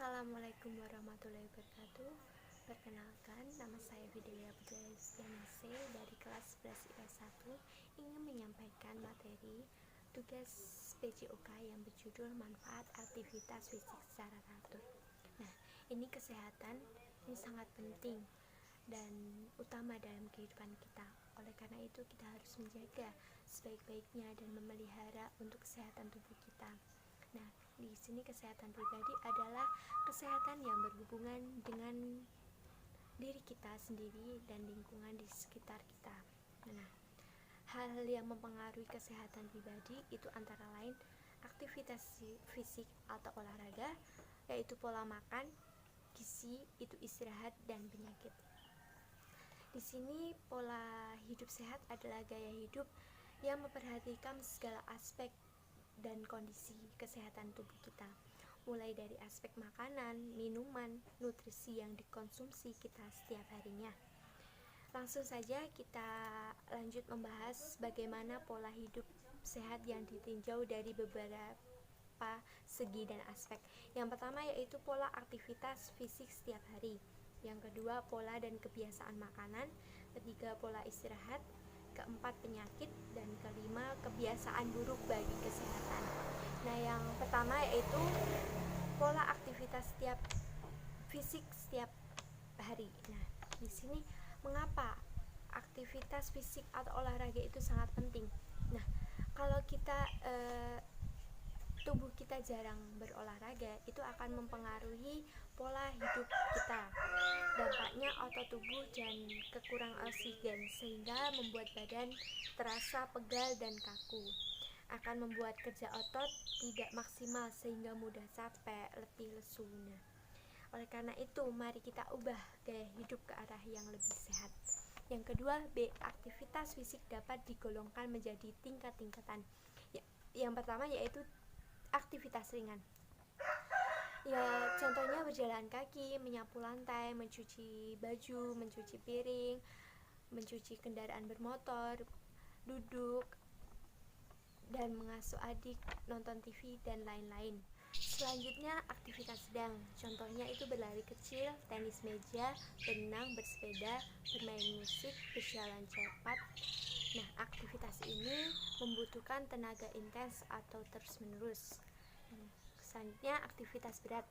Assalamualaikum warahmatullahi wabarakatuh. Perkenalkan, nama saya Fidelia Putri Yustianase dari kelas 11 IPS 1 ingin menyampaikan materi tugas PJOK yang berjudul manfaat aktivitas fisik secara teratur. Nah, ini kesehatan ini sangat penting dan utama dalam kehidupan kita. Oleh karena itu kita harus menjaga sebaik-baiknya dan memelihara untuk kesehatan tubuh kita. Nah, di sini kesehatan pribadi adalah kesehatan yang berhubungan dengan diri kita sendiri dan lingkungan di sekitar kita. Nah, hal yang mempengaruhi kesehatan pribadi itu antara lain aktivitas fisik atau olahraga, yaitu pola makan, gizi, itu istirahat, dan penyakit. Di sini pola hidup sehat adalah gaya hidup yang memperhatikan segala aspek dan kondisi kesehatan tubuh kita, mulai dari aspek makanan, minuman, nutrisi yang dikonsumsi kita setiap harinya. Langsung saja kita lanjut membahas bagaimana pola hidup sehat yang ditinjau dari beberapa segi dan aspek. Yang pertama yaitu pola aktivitas fisik setiap hari. Yang kedua, pola dan kebiasaan makanan. Ketiga, pola istirahat. Keempat, penyakit. Dan kelima, kebiasaan buruk bagi kesehatan. Nah, yang pertama yaitu pola aktivitas fisik setiap hari. Nah, di sini mengapa aktivitas fisik atau olahraga itu sangat penting? Nah, kalau kita tubuh kita jarang berolahraga, itu akan mempengaruhi pola hidup kita. Dampaknya otot tubuh dan kekurangan oksigen sehingga membuat badan terasa pegal dan kaku. Akan membuat kerja otot tidak maksimal sehingga mudah capek, letih, lesu. Nah, oleh karena itu, mari kita ubah gaya hidup ke arah yang lebih sehat. Yang kedua, B. Aktivitas fisik dapat digolongkan menjadi tingkat-tingkatan. Yang pertama yaitu aktivitas ringan. Ya, contohnya berjalan kaki, menyapu lantai, mencuci baju, mencuci piring, mencuci kendaraan bermotor, duduk, dan mengasuh adik, nonton TV, dan lain-lain. Selanjutnya, aktivitas sedang. Contohnya itu berlari kecil, tenis meja, berenang, bersepeda, bermain musik, berjalan cepat. Nah, aktivitas ini membutuhkan tenaga intens atau terus-menerus. Selanjutnya, aktivitas berat.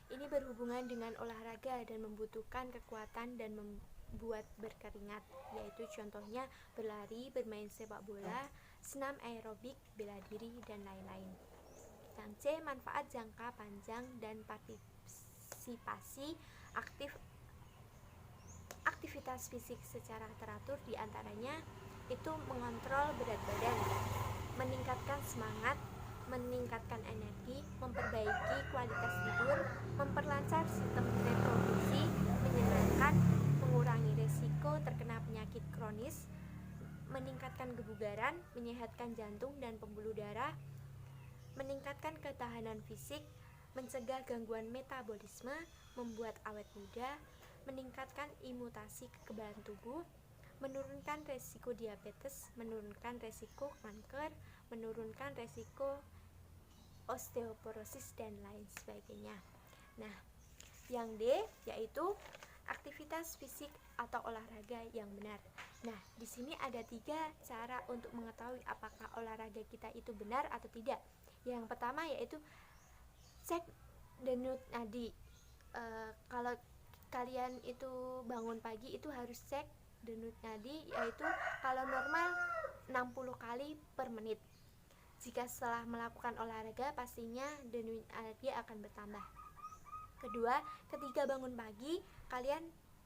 Ini berhubungan dengan olahraga dan membutuhkan kekuatan dan membuat berkeringat, yaitu contohnya berlari, bermain sepak bola, senam aerobik, bela diri, dan lain-lain. Yang C, manfaat jangka panjang dan partisipasi aktivitas fisik secara teratur, diantaranya itu mengontrol berat badan, meningkatkan semangat, meningkatkan energi, memperbaiki kualitas tidur, memperlancar sistem reproduksi, menyenangkan, mengurangi risiko terkena penyakit kronis, meningkatkan kebugaran, menyehatkan jantung dan pembuluh darah, meningkatkan ketahanan fisik, mencegah gangguan metabolisme, membuat awet muda, meningkatkan imunasi kekebalan tubuh, menurunkan resiko diabetes, menurunkan resiko kanker, menurunkan resiko osteoporosis, dan lain sebagainya. Nah, yang D yaitu aktivitas fisik atau olahraga yang benar. Nah, di sini ada 3 cara untuk mengetahui apakah olahraga kita itu benar atau tidak. Yang pertama yaitu cek denyut nadi. Kalau kalian itu bangun pagi itu harus cek denyut nadi, yaitu kalau normal 60 kali per menit. Jika setelah melakukan olahraga, pastinya denyut nadi akan bertambah. Kedua, ketika bangun pagi,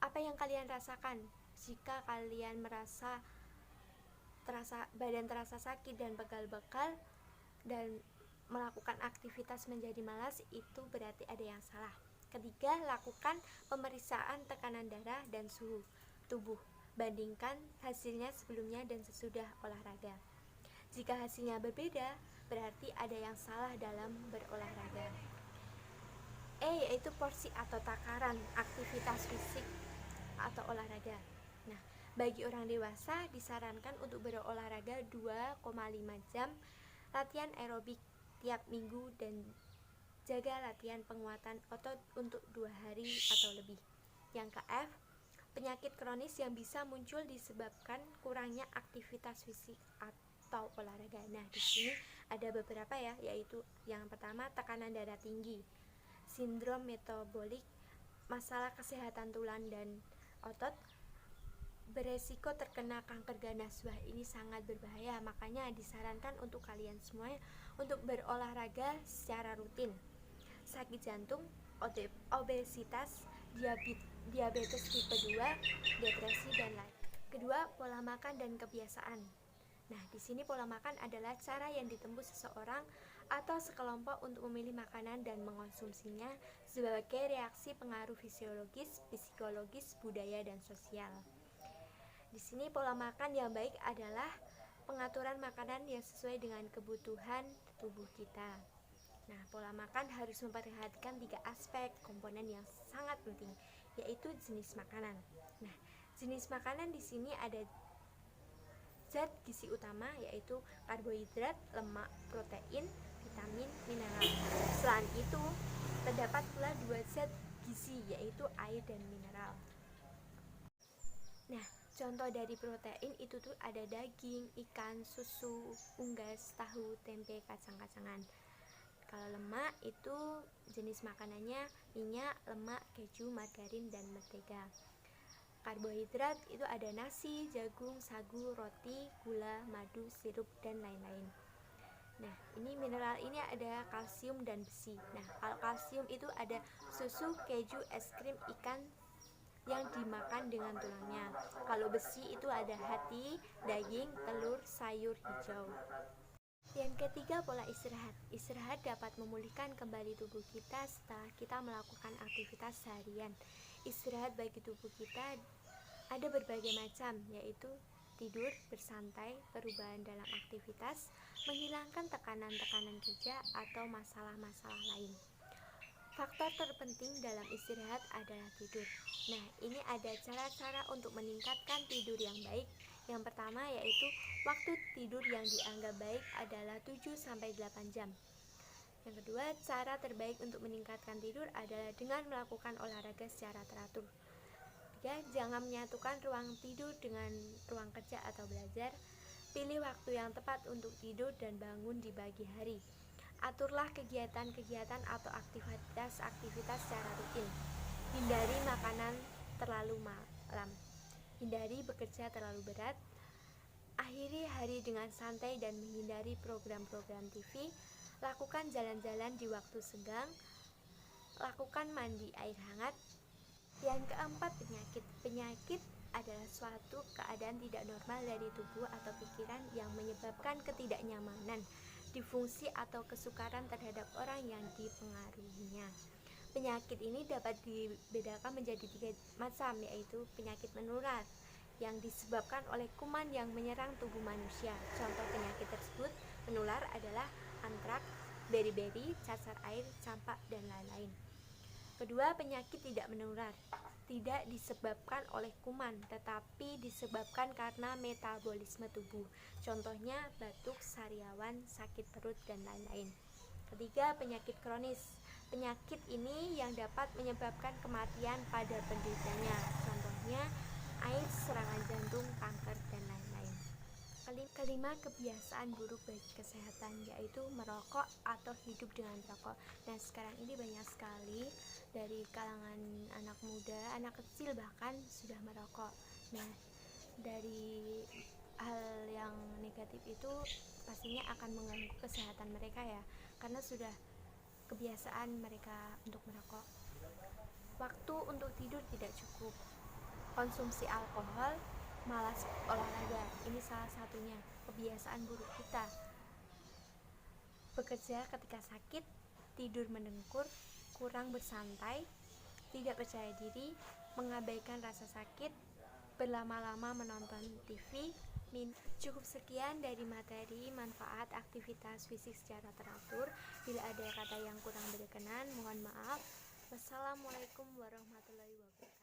apa yang kalian rasakan? Jika kalian badan terasa sakit dan pegal-pegal dan melakukan aktivitas menjadi malas, itu berarti ada yang salah. Ketiga, lakukan pemeriksaan tekanan darah dan suhu tubuh. Bandingkan hasilnya sebelumnya dan sesudah olahraga. Jika hasilnya berbeda, berarti ada yang salah dalam berolahraga. E yaitu porsi atau takaran aktivitas fisik atau olahraga. Nah, bagi orang dewasa disarankan untuk berolahraga 2,5 jam latihan aerobik tiap minggu dan Jaga latihan penguatan otot untuk 2 hari atau lebih. Yang ke F, penyakit kronis yang bisa muncul disebabkan kurangnya aktivitas fisik atau olahraga. Nah, di sini ada beberapa ya, yaitu yang pertama tekanan darah tinggi, sindrom metabolik, masalah kesehatan tulang dan otot, beresiko terkena kanker ganas. Wah, ini sangat berbahaya, makanya disarankan untuk kalian semua untuk berolahraga secara rutin. Sakit jantung, obesitas, diabetes tipe 2, depresi dan lain. Kedua, pola makan dan kebiasaan. Nah, di sini pola makan adalah cara yang ditempuh seseorang atau sekelompok untuk memilih makanan dan mengonsumsinya sebagai reaksi pengaruh fisiologis, psikologis, budaya dan sosial. Di sini pola makan yang baik adalah pengaturan makanan yang sesuai dengan kebutuhan tubuh kita. Nah, pola makan harus memperhatikan 3 aspek komponen yang sangat penting, yaitu jenis makanan. Nah, jenis makanan di sini ada zat gizi utama, yaitu karbohidrat, lemak, protein, vitamin, mineral. Selain itu, terdapat pula 2 zat gizi, yaitu air dan mineral. Nah, contoh dari protein itu tuh ada daging, ikan, susu, unggas, tahu, tempe, kacang-kacangan. Kalau lemak itu jenis makanannya minyak, lemak, keju, margarin, dan mentega. Karbohidrat itu ada nasi, jagung, sagu, roti, gula, madu, sirup, dan lain-lain. Nah, ini mineral ini ada kalsium dan besi. Nah, kalau kalsium itu ada susu, keju, es krim, ikan yang dimakan dengan tulangnya. Kalau besi itu ada hati, daging, telur, sayur hijau. Yang ketiga, pola istirahat. Istirahat dapat memulihkan kembali tubuh kita setelah kita melakukan aktivitas seharian. Istirahat bagi tubuh kita ada berbagai macam, yaitu tidur, bersantai, perubahan dalam aktivitas, menghilangkan tekanan-tekanan kerja, atau masalah-masalah lain. Faktor terpenting dalam istirahat adalah tidur. Nah, ini ada cara-cara untuk meningkatkan tidur yang baik. Yang pertama yaitu waktu tidur yang dianggap baik adalah 7-8 jam. Yang kedua, cara terbaik untuk meningkatkan tidur adalah dengan melakukan olahraga secara teratur. Tiga, jangan menyatukan ruang tidur dengan ruang kerja atau belajar. Pilih waktu yang tepat untuk tidur dan bangun di pagi hari. Aturlah kegiatan-kegiatan atau aktivitas secara rutin. Hindari makanan terlalu malam. Hindari bekerja terlalu berat. Akhiri hari dengan santai dan menghindari program-program TV. Lakukan jalan-jalan di waktu senggang. Lakukan mandi air hangat. Yang keempat, penyakit. Penyakit adalah suatu keadaan tidak normal dari tubuh atau pikiran yang menyebabkan ketidaknyamanan, disfungsi atau kesukaran terhadap orang yang dipengaruhinya. Penyakit ini dapat dibedakan menjadi 3 macam, yaitu penyakit menular yang disebabkan oleh kuman yang menyerang tubuh manusia. Contoh penyakit tersebut menular adalah antraks, beri-beri, cacar air, campak, dan lain-lain. Kedua, penyakit tidak menular, tidak disebabkan oleh kuman, tetapi disebabkan karena metabolisme tubuh. Contohnya batuk, sariawan, sakit perut, dan lain-lain. Ketiga, penyakit kronis. Penyakit ini yang dapat menyebabkan kematian pada penderitanya. Contohnya AIDS, serangan jantung, kanker, dan lain-lain. Kelima, kebiasaan buruk bagi kesehatan, yaitu merokok atau hidup dengan rokok. Nah, sekarang ini banyak sekali dari kalangan anak muda, anak kecil bahkan sudah merokok. Nah, dari hal yang negatif itu pastinya akan mengganggu kesehatan mereka ya, karena sudah kebiasaan mereka untuk merokok. Waktu untuk tidur tidak cukup. Konsumsi alkohol, malas olahraga, ini salah satunya kebiasaan buruk kita. Bekerja ketika sakit, tidur mendengkur, kurang bersantai, tidak percaya diri, mengabaikan rasa sakit, berlama-lama menonton TV. Cukup sekian dari materi manfaat aktivitas fisik secara teratur. Bila ada kata yang kurang berkenan, mohon maaf. Wassalamualaikum warahmatullahi wabarakatuh.